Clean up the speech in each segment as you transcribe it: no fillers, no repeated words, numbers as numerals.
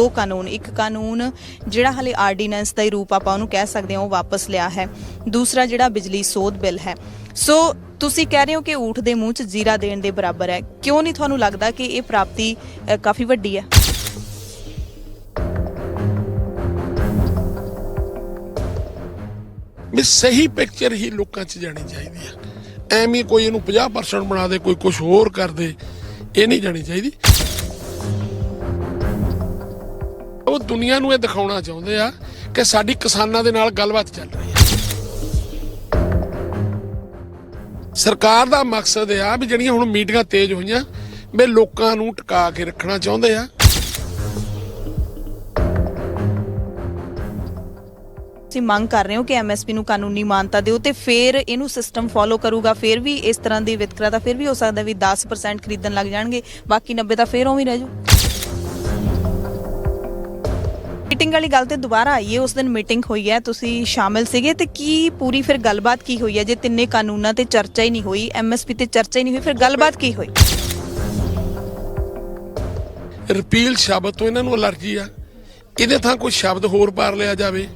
दो कानून, एक कानून जिहड़ा हाले आर्डीनेंस का ही रूप आपां उहनूं कह सकते हैं, वापस लिया है। दूसरा जिहड़ा बिजली सोध बिल है। सो तुसीं कह रहे हो कि ऊठ दे मूँह च जीरा देण दे बराबर है। क्यों नहीं तुहानूं लगदा कि ये प्राप्ति काफ़ी वड्डी है? भी सही पिक्चर ही लोगों च जानी चाहिए है। एवें कोई इनू 50% बना दे, कोई कुछ होर कर दे, ये नहीं जानी चाहिए। वो दुनिया नूं ये दिखाउणा चाहुंदे आ कि साडी किसानां दे नाल गलबात चल रही है। सरकार दा मकसद आ भी ਜਿਹੜੀਆਂ ਹੁਣ ਮੀਟਿੰਗਾਂ तेज ਹੋਈਆਂ ਵੀ ਲੋਕਾਂ ਨੂੰ ਟਿਕਾ ਕੇ ਰੱਖਣਾ ਚਾਹੁੰਦੇ ਆ। ਤੁਸੀਂ ਮੰਗ ਕਰ ਰਹੇ ਹੋ ਕਿ ਐਮਐਸਪੀ ਨੂੰ ਕਾਨੂੰਨੀ ਮਾਨਤਾ ਦਿਓ ਤੇ ਫਿਰ ਇਹਨੂੰ ਸਿਸਟਮ ਫੋਲੋ ਕਰੂਗਾ, ਫਿਰ ਵੀ ਇਸ ਤਰ੍ਹਾਂ ਦੀ ਵਿਤਕਰਾ ਤਾਂ ਫਿਰ ਵੀ ਹੋ ਸਕਦਾ ਵੀ 10% ਖਰੀਦਣ ਲੱਗ ਜਾਣਗੇ, ਬਾਕੀ 90 ਤਾਂ ਫਿਰ ਉਵੇਂ ਰਹਿ ਜੂ। ਮੀਟਿੰਗ ਵਾਲੀ ਗੱਲ ਤੇ ਦੁਬਾਰਾ ਆਈਏ, ਉਸ ਦਿਨ ਮੀਟਿੰਗ ਹੋਈ ਹੈ, ਤੁਸੀਂ ਸ਼ਾਮਿਲ ਸੀਗੇ ਤੇ ਕੀ ਪੂਰੀ ਫਿਰ ਗੱਲਬਾਤ ਕੀ ਹੋਈ ਹੈ? ਜੇ ਤਿੰਨੇ ਕਾਨੂੰਨਾਂ ਤੇ ਚਰਚਾ ਹੀ ਨਹੀਂ ਹੋਈ, ਐਮਐਸਪੀ ਤੇ ਚਰਚਾ ਹੀ ਨਹੀਂ ਹੋਈ, ਫਿਰ ਗੱਲਬਾਤ ਕੀ ਹੋਈ? ਰਿਪੀਲ ਸ਼ਬਦ ਤੋਂ ਇਹਨਾਂ ਨੂੰ ਅਲਰਜੀ ਆ, ਇਹਦੇ ਥਾਂ ਕੋਈ ਸ਼ਬਦ ਹੋਰ ਪਾਰ ਲਿਆ ਜਾਵੇ।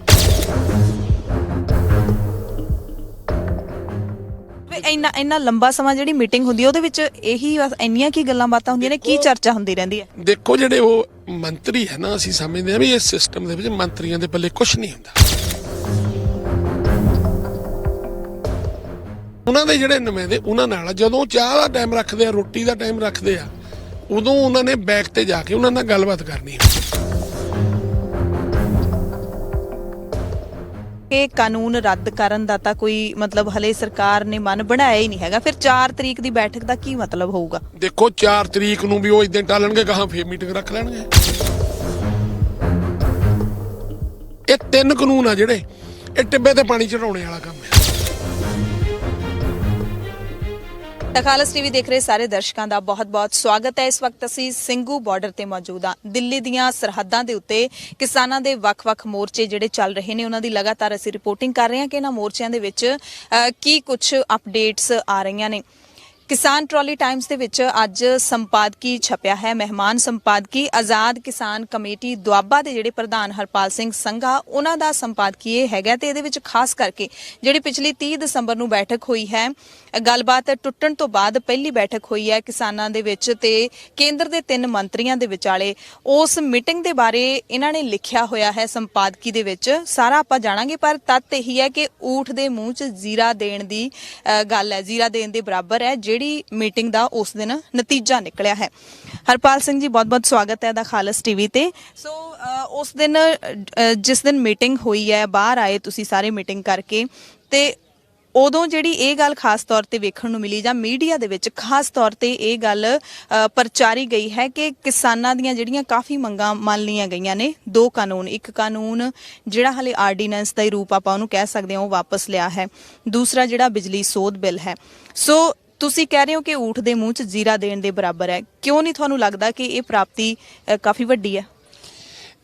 ਇੰਨਾ ਲੰਬਾ ਸਮਾਂ ਜਿਹੜੀ ਮੀਟਿੰਗ ਹੁੰਦੀ ਹੈ ਉਹਦੇ ਵਿੱਚ ਇਹੀ ਇੰਨੀਆਂ ਕੀ ਗੱਲਾਂ ਬਾਤਾਂ ਹੁੰਦੀਆਂ ਨੇ, ਕੀ ਚਰਚਾ ਹੁੰਦੀ ਰਹਿੰਦੀ ਹੈ? ਦੇਖੋ ਜਿਹੜੇ ਉਹ ਮੰਤਰੀ ਹੈ ਨਾ, ਅਸੀਂ ਸਮਝਦੇ ਹਾਂ ਵੀ ਇਸ ਸਿਸਟਮ ਦੇ ਵਿੱਚ ਮੰਤਰੀਆਂ ਦੇ ਪੱਲੇ ਕੁਝ ਨਹੀਂ ਹੁੰਦਾ। ਉਹਨਾਂ ਦੇ ਜਿਹੜੇ ਨੁਮਾਇੰਦੇ ਉਹਨਾਂ ਨਾਲ ਜਦੋਂ ਚਾਹ ਦਾ ਟਾਈਮ ਰੱਖਦੇ ਆ, ਰੋਟੀ ਦਾ ਟਾਈਮ ਰੱਖਦੇ ਆ, ਉਦੋਂ ਉਹਨਾਂ ਨੇ ਬੈਕ ਤੇ ਜਾ ਕੇ ਉਹਨਾਂ ਨਾਲ ਗੱਲਬਾਤ ਕਰਨੀ ਹੈ। ਕਿ ਕਾਨੂੰਨ ਰੱਦ ਕਰਨ ਦਾ ਤਾਂ ਕੋਈ ਮਤਲਬ ਹਲੇ ਸਰਕਾਰ ਨੇ ਮਨ ਬਣਾਇਆ ਹੀ ਨਹੀਂ ਹੈਗਾ, ਫਿਰ 4 ਤਰੀਕ ਦੀ ਬੈਠਕ ਦਾ ਕੀ ਮਤਲਬ ਹੋਊਗਾ? ਦੇਖੋ 4 ਤਰੀਕ ਨੂੰ ਵੀ ਉਹ ਇਦਾਂ ਟਾਲਣਗੇ, ਕਹਾਂ ਫੇਰ ਮੀਟਿੰਗ ਰੱਖ ਲੈਣਗੇ। ਇਹ 3 ਕਾਨੂੰਨ ਆ ਜਿਹੜੇ ਇਹ ਟਿੱਬੇ ਤੇ ਪਾਣੀ ਚੜਾਉਣੇ ਵਾਲਾ ਕੰਮ ਹੈ। ਖਾਲਸ ਟੀਵੀ ਦੇਖ ਰਹੇ ਸਾਰੇ ਦਰਸ਼ਕਾਂ ਦਾ ਬਹੁਤ-ਬਹੁਤ ਸਵਾਗਤ ਹੈ। ਇਸ ਵਕਤ ਅਸੀਂ ਸਿੰਘੂ ਬਾਰਡਰ ਤੇ ਮੌਜੂਦ ਹਾਂ। ਦਿੱਲੀ ਦੀਆਂ ਸਰਹੱਦਾਂ ਦੇ ਉੱਤੇ ਕਿਸਾਨਾਂ ਦੇ ਵੱਖ-ਵੱਖ ਮੋਰਚੇ ਜਿਹੜੇ ਚੱਲ ਰਹੇ ਨੇ, ਉਹਨਾਂ ਦੀ ਲਗਾਤਾਰ ਅਸੀਂ ਰਿਪੋਰਟਿੰਗ ਕਰ ਰਹੇ ਹਾਂ ਕਿ ਇਹਨਾਂ ਮੋਰਚਿਆਂ ਦੇ ਵਿੱਚ ਕੀ ਕੁਝ ਅਪਡੇਟਸ ਆ ਰਹੀਆਂ ਨੇ। ਕਿਸਾਨ ਟਰਾਲੀ ਟਾਈਮਸ ਦੇ ਵਿੱਚ ਅੱਜ ਸੰਪਾਦਕੀ ਛਪਿਆ ਹੈ, ਮਹਿਮਾਨ ਸੰਪਾਦਕੀ ਆਜ਼ਾਦ ਕਿਸਾਨ ਕਮੇਟੀ ਦੁਆਬਾ ਦੇ ਜਿਹੜੇ ਪ੍ਰਧਾਨ ਹਰਪਾਲ ਸਿੰਘ ਸੰਘਾ, ਉਹਨਾਂ ਦਾ ਸੰਪਾਦਕੀ ਇਹ ਹੈਗਾ ਤੇ ਇਹਦੇ ਵਿੱਚ ਖਾਸ ਕਰਕੇ ਜਿਹੜੀ ਪਿਛਲੀ 30 ਦਸੰਬਰ ਨੂੰ ਬੈਠਕ ਹੋਈ ਹੈ, ਗੱਲਬਾਤ ਟੁੱਟਣ ਤੋਂ ਬਾਅਦ ਪਹਿਲੀ ਬੈਠਕ ਹੋਈ ਹੈ ਕਿਸਾਨਾਂ ਦੇ ਵਿੱਚ ਤੇ ਕੇਂਦਰ ਦੇ 3 ਮੰਤਰੀਆਂ ਦੇ ਵਿਚਾਲੇ, ਉਸ ਮੀਟਿੰਗ ਦੇ ਬਾਰੇ ਇਹਨਾਂ ਨੇ ਲਿਖਿਆ ਹੋਇਆ ਹੈ ਸੰਪਾਦਕੀ ਦੇ ਵਿੱਚ। ਸਾਰਾ ਆਪਾਂ ਜਾਣਾਂਗੇ, ਪਰ ਤੱਤ ਇਹੀ ਹੈ ਕਿ ਊਠ ਦੇ ਮੂੰਹ 'ਚ ਜ਼ੀਰਾ ਦੇਣ ਦੀ ਗੱਲ ਹੈ, ਜ਼ੀਰਾ ਦੇਣ ਦੇ ਬਰਾਬਰ ਹੈ ਜਿਹੜੀ ਮੀਟਿੰਗ ਦਾ ਉਸ ਦਿਨ ਨਤੀਜਾ ਨਿਕਲਿਆ ਹੈ। ਹਰਪਾਲ ਸਿੰਘ ਜੀ, ਬਹੁਤ-ਬਹੁਤ ਸਵਾਗਤ ਹੈ ਦਾ ਖਾਲਸ ਟੀਵੀ ਤੇ। ਸੋ ਉਸ ਦਿਨ ਜਿਸ ਦਿਨ ਮੀਟਿੰਗ ਹੋਈ ਹੈ, ਬਾਹਰ ਆਏ ਤੁਸੀਂ ਸਾਰੇ ਮੀਟਿੰਗ ਕਰਕੇ, ਤੇ ਉਦੋਂ ਜਿਹੜੀ ਇਹ ਗੱਲ ਖਾਸ ਤੌਰ ਤੇ ਵੇਖਣ ਨੂੰ ਮਿਲੀ ਜਾਂ ਮੀਡੀਆ ਦੇ ਵਿੱਚ ਖਾਸ ਤੌਰ ਤੇ ਇਹ ਗੱਲ ਪ੍ਰਚਾਰੀ ਗਈ ਹੈ ਕਿ ਕਿਸਾਨਾਂ ਦੀਆਂ ਜਿਹੜੀਆਂ ਕਾਫੀ ਮੰਗਾਂ ਮੰਨ ਲਈਆਂ ਗਈਆਂ ਨੇ। 2 ਕਾਨੂੰਨ, ਇੱਕ ਕਾਨੂੰਨ ਜਿਹੜਾ ਹਾਲੇ ਆਰਡੀਨੈਂਸ ਦਾ ਹੀ ਰੂਪ ਆਪਾਂ ਉਹਨੂੰ ਕਹਿ ਸਕਦੇ ਹਾਂ, ਉਹ ਵਾਪਸ ਲਿਆ ਹੈ। ਦੂਸਰਾ ਜਿਹੜਾ ਬਿਜਲੀ ਸੋਧ ਬਿਲ ਹੈ। ਸੋ ਤੁਸੀਂ ਕਹਿ ਰਹੇ ਹੋ ਕਿ ਊਠ ਦੇ ਮੂੰਹ 'ਚ ਜ਼ੀਰਾ ਦੇਣ ਦੇ ਬਰਾਬਰ ਹੈ। ਕਿਉਂ ਨਹੀਂ ਤੁਹਾਨੂੰ ਲੱਗਦਾ ਕਿ ਇਹ ਪ੍ਰਾਪਤੀ ਕਾਫੀ ਵੱਡੀ ਹੈ?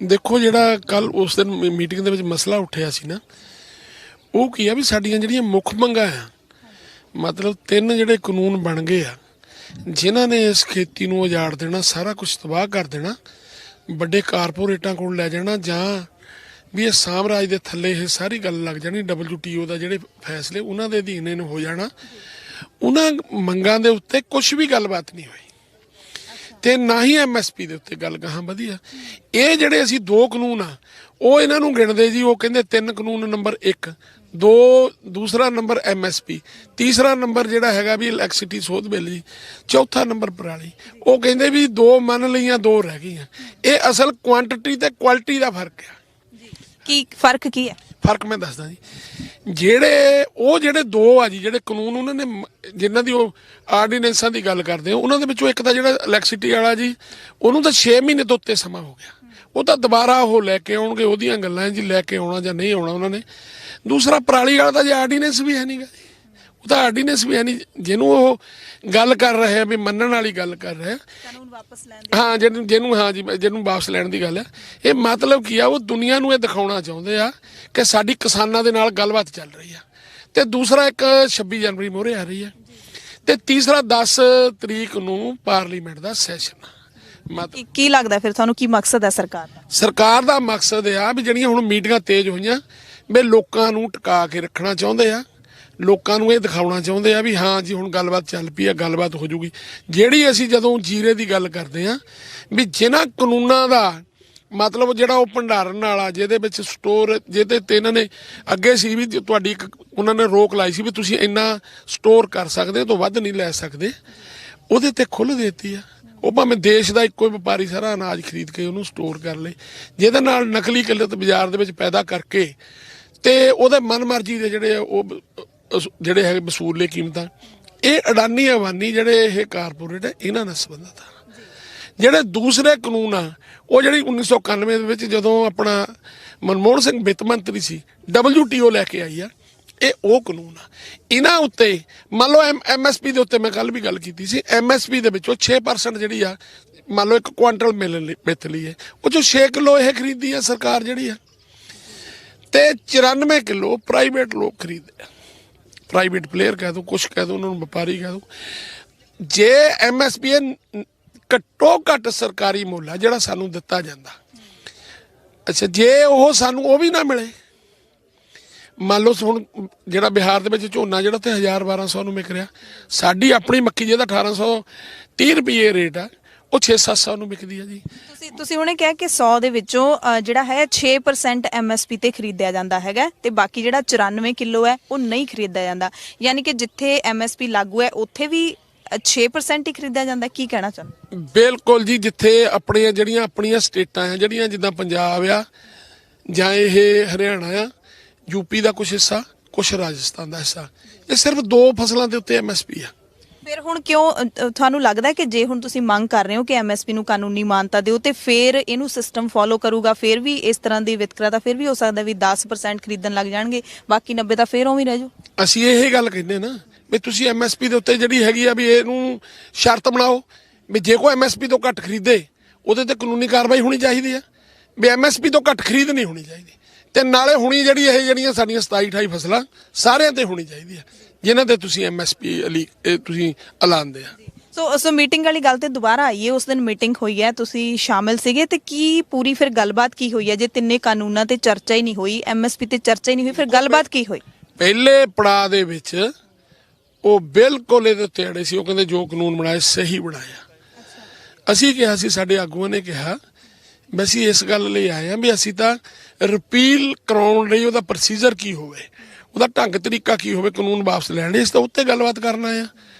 ਦੇਖੋ ਜਿਹੜਾ ਕੱਲ ਉਸ ਦਿਨ ਮੀਟਿੰਗ ਦੇ ਵਿੱਚ ਮਸਲਾ ਉੱਠਿਆ ਸੀ ਨਾ, ਉਹ ਕੀ ਆ ਵੀ ਸਾਡੀਆਂ ਜਿਹੜੀਆਂ ਮੁੱਖ ਮੰਗਾਂ ਆ, ਮਤਲਬ 3 ਜਿਹੜੇ ਕਾਨੂੰਨ ਬਣ ਗਏ ਆ ਜਿਨ੍ਹਾਂ ਨੇ ਇਸ ਖੇਤੀ ਨੂੰ ਉਜਾੜ ਦੇਣਾ, ਸਾਰਾ ਕੁਝ ਤਬਾਹ ਕਰ ਦੇਣਾ, ਵੱਡੇ ਕਾਰਪੋਰੇਟਾਂ ਕੋਲ ਲੈ ਜਾਣਾ, ਜਾਂ ਵੀ ਇਹ ਸਾਮਰਾਜ ਦੇ ਥੱਲੇ ਇਹ ਸਾਰੀ ਗੱਲ ਲੱਗ ਜਾਣੀ, WTO ਦਾ ਜਿਹੜੇ ਫੈਸਲੇ ਉਹਨਾਂ ਦੇ ਅਧੀਨ ਇਹਨੂੰ ਹੋ ਜਾਣਾ। ਉਹਨਾਂ ਮੰਗਾਂ ਦੇ ਉੱਤੇ ਕੁਝ ਵੀ ਗੱਲਬਾਤ ਨਹੀਂ ਹੋਈ ਤੇ ਨਾ ਹੀ MSP ਦੇ ਉੱਤੇ ਗੱਲ ਗਾਹਾਂ ਵਧੀਆ। ਇਹ ਜਿਹੜੇ ਅਸੀਂ 2 ਕਾਨੂੰਨ ਆ ਉਹ ਇਹਨਾਂ ਨੂੰ ਗਿਣਦੇ ਜੀ, ਉਹ ਕਹਿੰਦੇ 3 ਕਾਨੂੰਨ, ਨੰਬਰ 1, 2 ਦੂਸਰਾ ਨੰਬਰ MSP, ਤੀਸਰਾ ਨੰਬਰ ਜਿਹੜਾ ਹੈਗਾ ਵੀ ਇਲੈਕਟ੍ਰਿਸਿਟੀ ਸੋਧ ਬਿੱਲ ਜੀ, ਚੌਥਾ ਨੰਬਰ ਪਰਾਲੀ। ਉਹ ਕਹਿੰਦੇ ਵੀ 2 ਮੰਨ ਲਈਆਂ, 2 ਰਹਿ ਗਈਆਂ। ਇਹ ਅਸਲ ਕੁਆਂਟੀਟੀ ਤੇ ਕੁਆਲਿਟੀ ਦਾ ਫਰਕ ਆ। ਕੀ ਫਰਕ ਕੀ ਹੈ? ਫਰਕ ਮੈਂ ਦੱਸਦਾ ਜੀ। ਜਿਹੜੇ 2 ਆ ਜੀ ਜਿਹੜੇ ਕਾਨੂੰਨ ਉਹਨਾਂ ਨੇ, ਜਿਨ੍ਹਾਂ ਦੀ ਉਹ ਆਰਡੀਨੈਂਸਾਂ ਦੀ ਗੱਲ ਕਰਦੇ ਆ, ਉਹਨਾਂ ਦੇ ਵਿੱਚੋਂ ਇੱਕ ਤਾਂ ਜਿਹੜਾ ਇਲੈਕਟ੍ਰਿਸਿਟੀ ਵਾਲਾ ਜੀ, ਉਹਨੂੰ ਤਾਂ 6 ਮਹੀਨੇ ਤੋਂ ਉੱਤੇ ਸਮਾਂ ਹੋ ਗਿਆ। ਉਹ ਤਾਂ ਦੁਬਾਰਾ ਉਹ ਲੈ ਕੇ ਆਉਣਗੇ, ਉਹਦੀਆਂ ਗੱਲਾਂ ਜੀ, ਲੈ ਕੇ ਆਉਣਾ ਜਾਂ ਨਹੀਂ ਆਉਣਾ ਉਹਨਾਂ ਨੇ। ਦੂਸਰਾ ਪਰਾਲੀ ਵਾਲਾ ਤਾਂ ਜੀ ਆਰਡੀਨੈਂਸ ਵੀ ਹੈ ਨਹੀਂਗਾ ਜੀ, ਉਹ ਤਾਂ ਆਰਡੀਨੈਂਸ ਵੀ ਹੈ ਨਹੀਂ, ਜਿਹਨੂੰ ਉਹ ਗੱਲ ਕਰ ਰਹੇ ਆ ਵੀ ਮੰਨਣ ਵਾਲੀ ਗੱਲ ਕਰ ਰਹੇ ਆ, ਕਾਨੂੰਨ ਵਾਪਸ ਲੈਣ ਦੀ। ਹਾਂ, ਜਿਹਨੂੰ ਵਾਪਸ ਲੈਣ ਦੀ ਗੱਲ ਆ। ਇਹ ਮਤਲਬ ਕੀ ਆ, ਉਹ ਦੁਨੀਆ ਨੂੰ ਇਹ ਦਿਖਾਉਣਾ ਚਾਹੁੰਦੇ ਆ ਕਿ ਸਾਡੀ ਕਿਸਾਨਾਂ ਦੇ ਨਾਲ ਗੱਲਬਾਤ ਚੱਲ ਰਹੀ ਆ। ਤੇ ਦੂਸਰਾ ਇੱਕ 26 ਜਨਵਰੀ ਮੋਹਰੇ ਆ ਰਹੀ ਆ, ਤੇ ਤੀਸਰਾ 10 ਤਰੀਕ ਨੂੰ ਪਾਰਲੀਮੈਂਟ ਦਾ ਸੈਸ਼ਨ, ਕੀ ਲੱਗਦਾ ਫਿਰ ਤੁਹਾਨੂੰ ਕੀ ਮਕਸਦ ਹੈ ਸਰਕਾਰ ਦਾ? ਸਰਕਾਰ ਦਾ ਮਕਸਦ ਆ ਵੀ ਜਿਹੜੀਆਂ ਹੁਣ ਮੀਟਿੰਗਾਂ ਤੇਜ਼ ਹੋਈਆਂ ਵੀ ਲੋਕਾਂ ਨੂੰ ਟਿਕਾ ਕੇ ਰੱਖਣਾ ਚਾਹੁੰਦੇ ਆ, ਲੋਕਾਂ ਨੂੰ ਇਹ ਦਿਖਾਉਣਾ ਚਾਹੁੰਦੇ ਆ ਵੀ ਹਾਂ ਜੀ ਹੁਣ ਗੱਲਬਾਤ ਚੱਲ ਪਈ ਆ, ਗੱਲਬਾਤ ਹੋ ਜੂਗੀ। ਜਿਹੜੀ ਅਸੀਂ ਜਦੋਂ ਜੀਰੇ ਦੀ ਗੱਲ ਕਰਦੇ ਆ ਵੀ ਜਿਨ੍ਹਾਂ ਕਾਨੂੰਨਾਂ ਦਾ ਮਤਲਬ ਜਿਹੜਾ ਉਹ ਭੰਡਾਰਨ ਵਾਲਾ ਜਿਹਦੇ ਵਿੱਚ ਸਟੋਰ ਜਿਹਦੇ ਤੇ ਇਹਨਾਂ ਨੇ ਅੱਗੇ ਸੀ ਵੀ ਤੁਹਾਡੀ ਇੱਕ ਉਹਨਾਂ ਨੇ ਰੋਕ ਲਾਈ ਸੀ ਵੀ ਤੁਸੀਂ ਇੰਨਾ ਸਟੋਰ ਕਰ ਸਕਦੇ ਹੋ ਤੋਂ ਵੱਧ ਨਹੀਂ ਲੈ ਸਕਦੇ, ਉਹਦੇ ਤੇ ਖੁੱਲ੍ਹ ਦਿੱਤੀ ਆ। ਉਹ ਭਾਵੇਂ ਦੇਸ਼ ਦਾ ਇੱਕੋ ਹੀ ਵਪਾਰੀ ਸਾਰਾ ਅਨਾਜ ਖਰੀਦ ਕੇ ਉਹਨੂੰ ਸਟੋਰ ਕਰ ਲੇ, ਜਿਹਦੇ ਨਾਲ ਨਕਲੀ ਕਿੱਲਤ ਬਾਜ਼ਾਰ ਦੇ ਵਿੱਚ ਪੈਦਾ ਕਰਕੇ ਤੇ ਉਹਦੇ ਮਨਮਰਜ਼ੀ ਦੇ ਜਿਹੜੇ ਹੈਗੇ ਵਸੂਲੇ ਕੀਮਤਾਂ। ਇਹ ਅਡਾਨੀ ਅਵਾਨੀ ਜਿਹੜੇ ਇਹ ਕਾਰਪੋਰੇਟ ਹੈ ਇਹਨਾਂ ਨਾਲ ਸੰਬੰਧਿਤ ਆ। ਜਿਹੜੇ ਦੂਸਰੇ ਕਾਨੂੰਨ ਆ ਉਹ ਜਿਹੜੀ 1991 ਦੇ ਵਿੱਚ ਜਦੋਂ ਆਪਣਾ ਮਨਮੋਹਨ ਸਿੰਘ ਵਿੱਤ ਮੰਤਰੀ ਸੀ WTO ਲੈ ਕੇ ਆਈ ਆ, ਇਹ ਉਹ ਕਾਨੂੰਨ ਆ। ਇਹਨਾਂ ਉੱਤੇ ਮੰਨ ਲਓ MSP ਦੇ ਉੱਤੇ ਮੈਂ ਕੱਲ ਵੀ ਗੱਲ ਕੀਤੀ ਸੀ, MSP ਦੇ ਵਿੱਚੋਂ 6% ਜਿਹੜੀ ਆ ਮੰਨ ਲਓ 1 ਕੁਆਂਟਲ ਮਿੱਥਲੀ ਹੈ, ਉਹ 'ਚੋਂ 6 ਕਿਲੋ ਇਹ ਖਰੀਦੀ ਆ ਸਰਕਾਰ ਜਿਹੜੀ ਆ, ਤੇ 94 ਕਿਲੋ ਪ੍ਰਾਈਵੇਟ ਲੋਕ ਖਰੀਦਦੇ ਆ। ਪ੍ਰਾਈਵੇਟ ਪਲੇਅਰ ਕਹਿ ਦੋ, ਕੁਛ ਕਹਿ ਦੋ, ਉਹਨਾਂ ਨੂੰ ਵਪਾਰੀ ਕਹਿ ਦੋ। ਜੇ MSP ਘੱਟੋ ਘੱਟ ਸਰਕਾਰੀ ਮੁੱਲ ਆ ਜਿਹੜਾ ਸਾਨੂੰ ਦਿੱਤਾ ਜਾਂਦਾ, ਅੱਛਾ ਜੇ ਉਹ ਸਾਨੂੰ ਉਹ ਵੀ ਨਾ ਮਿਲੇ, ਮੰਨ ਲਓ ਹੁਣ ਜਿਹੜਾ ਬਿਹਾਰ ਦੇ ਵਿੱਚ ਝੋਨਾ ਜਿਹੜਾ ਤੇ 1000-1200 ਨੂੰ ਵਿਕ ਰਿਹਾ, ਸਾਡੀ ਆਪਣੀ ਮੱਕੀ ਜਿਹਦਾ 1830 ਰੁਪਏ ਰੇਟ ਆ ਉਹ 600-700 ਨੂੰ ਵਿਕਦੀ ਆ ਜੀ। ਤੁਸੀਂ ਉਹਨੇ ਕਿਹਾ ਕਿ 100 ਦੇ ਵਿੱਚੋਂ ਜਿਹੜਾ ਹੈ 6% MSP ਤੇ ਖਰੀਦਿਆ ਜਾਂਦਾ ਹੈਗਾ ਤੇ ਬਾਕੀ ਜਿਹੜਾ 94 ਕਿਲੋ ਹੈ ਉਹ ਨਹੀਂ ਖਰੀਦਿਆ ਜਾਂਦਾ, ਯਾਨੀ ਕਿ ਜਿੱਥੇ MSP ਲਾਗੂ ਹੈ ਉੱਥੇ ਵੀ 6% ਹੀ ਖਰੀਦਿਆ ਜਾਂਦਾ। ਕੀ ਕਹਿਣਾ ਚਾਹੁੰਦੇ? ਬਿਲਕੁਲ ਜੀ, ਜਿੱਥੇ ਆਪਣੀਆਂ ਸਟੇਟਾਂ ਆ ਜਿਹੜੀਆਂ ਜਿੱਦਾਂ ਪੰਜਾਬ ਆ ਜਾਂ ਇਹ ਹਰਿਆਣਾ ਆ, ਯੂਪੀ ਦਾ ਕੁਛ ਹਿੱਸਾ, ਕੁਛ ਰਾਜਸਥਾਨ ਦਾ ਹਿੱਸਾ, ਇਹ ਸਿਰਫ 2 ਫਸਲਾਂ ਦੇ ਉੱਤੇ MSP ਆ। ਫਿਰ ਹੁਣ ਕਿਉਂ ਤੁਹਾਨੂੰ ਲੱਗਦਾ ਕਿ ਜੇ ਹੁਣ ਤੁਸੀਂ ਮੰਗ ਕਰ ਰਹੇ ਹੋ ਕਿ MSP ਨੂੰ ਕਾਨੂੰਨੀ ਮਾਨਤਾ ਦਿਓ ਤੇ ਫਿਰ ਇਹਨੂੰ ਸਿਸਟਮ ਫੋਲੋ ਕਰੂਗਾ, ਫਿਰ ਵੀ ਇਸ ਤਰ੍ਹਾਂ ਦੀ ਵਿਤਕਰਾ ਤਾਂ ਫਿਰ ਵੀ ਹੋ ਸਕਦਾ ਵੀ 10% ਖਰੀਦਣ ਲੱਗ ਜਾਣਗੇ, ਬਾਕੀ 90 ਤਾਂ ਫਿਰ ਉਵੇਂ ਰਹਿ ਜਾਊ। ਅਸੀਂ ਇਹ ਗੱਲ ਕਹਿੰਦੇ ਨਾ ਵੀ ਤੁਸੀਂ MSP ਦੇ ਉੱਤੇ ਜਿਹੜੀ ਹੈਗੀ ਆ ਵੀ ਇਹਨੂੰ ਸ਼ਰਤ ਬਣਾਓ ਵੀ ਜੇ ਕੋਈ MSP ਤੋਂ ਘੱਟ ਖਰੀਦੇ ਉਹਦੇ ਤੇ ਕਾਨੂੰਨੀ ਕਾਰਵਾਈ ਹੋਣੀ ਚਾਹੀਦੀ ਆ, ਵੀ MSP ਤੋਂ ਘੱਟ ਖਰੀਦ ਨਹੀਂ ਹੋਣੀ ਚਾਹੀਦੀ, ਤੇ ਨਾਲੇ ਹੁਣੀ ਜਿਹੜੀਆਂ ਸਾਡੀਆਂ 27-28 ਫਸਲਾਂ ਸਾਰਿਆਂ ਤੇ ਹੋਣੀ ਚਾਹੀਦੀ ਆ ਜਿਨ੍ਹਾਂ ਤੇ ਤੁਸੀਂ MSP ਤੁਸੀਂ ਐਲਾਨਦੇ ਆ। ਸੋ ਮੀਟਿੰਗ ਵਾਲੀ ਗੱਲ ਤੇ ਦੁਬਾਰਾ ਆਈਏ, ਉਸ ਦਿਨ ਮੀਟਿੰਗ ਹੋਈ ਹੈ, ਤੁਸੀਂ ਸ਼ਾਮਿਲ ਸੀਗੇ ਤੇ ਕੀ ਪੂਰੀ ਫਿਰ ਗੱਲਬਾਤ ਕੀ ਹੋਈ ਹੈ? ਜੇ ਤਿੰਨੇ ਕਾਨੂੰਨਾਂ ਤੇ ਚਰਚਾ ਹੀ ਨਹੀਂ ਹੋਈ, MSP ਤੇ ਚਰਚਾ ਹੀ ਨਹੀਂ ਹੋਈ, ਫਿਰ ਗੱਲਬਾਤ ਕੀ ਹੋਈ? ਪਹਿਲੇ ਪੜਾਅ ਦੇ ਵਿੱਚ ਉਹ ਬਿਲਕੁਲ ਇਹਦੇ ਉੱਤੇ ਅੜੇ ਸੀ, ਉਹ ਕਹਿੰਦੇ ਜੋ ਕਾਨੂੰਨ ਬਣਾਏ ਸਹੀ ਬਣਾਇਆ। ਅਸੀਂ ਕਿਹਾ ਸੀ, ਸਾਡੇ ਆਗੂਆਂ ਨੇ ਕਿਹਾ ਵੀ ਅਸੀਂ ਇਸ ਗੱਲ ਲਈ ਆਏ ਹਾਂ ਵੀ ਅਸੀਂ ਤਾਂ ਰਿਪੀਲ ਕਰਾਉਣ ਲਈ ਉਹਦਾ ਪ੍ਰੋਸੀਜਰ ਕੀ ਹੋਵੇ, ਉਹਦਾ ਢੰਗ ਤਰੀਕਾ ਕੀ ਹੋਵੇ, ਕਾਨੂੰਨ ਵਾਪਸ ਲੈਣ ਲਈ, ਇਸ ਤਾਂ ਉੱਤੇ ਗੱਲਬਾਤ ਕਰਨਾ ਆ।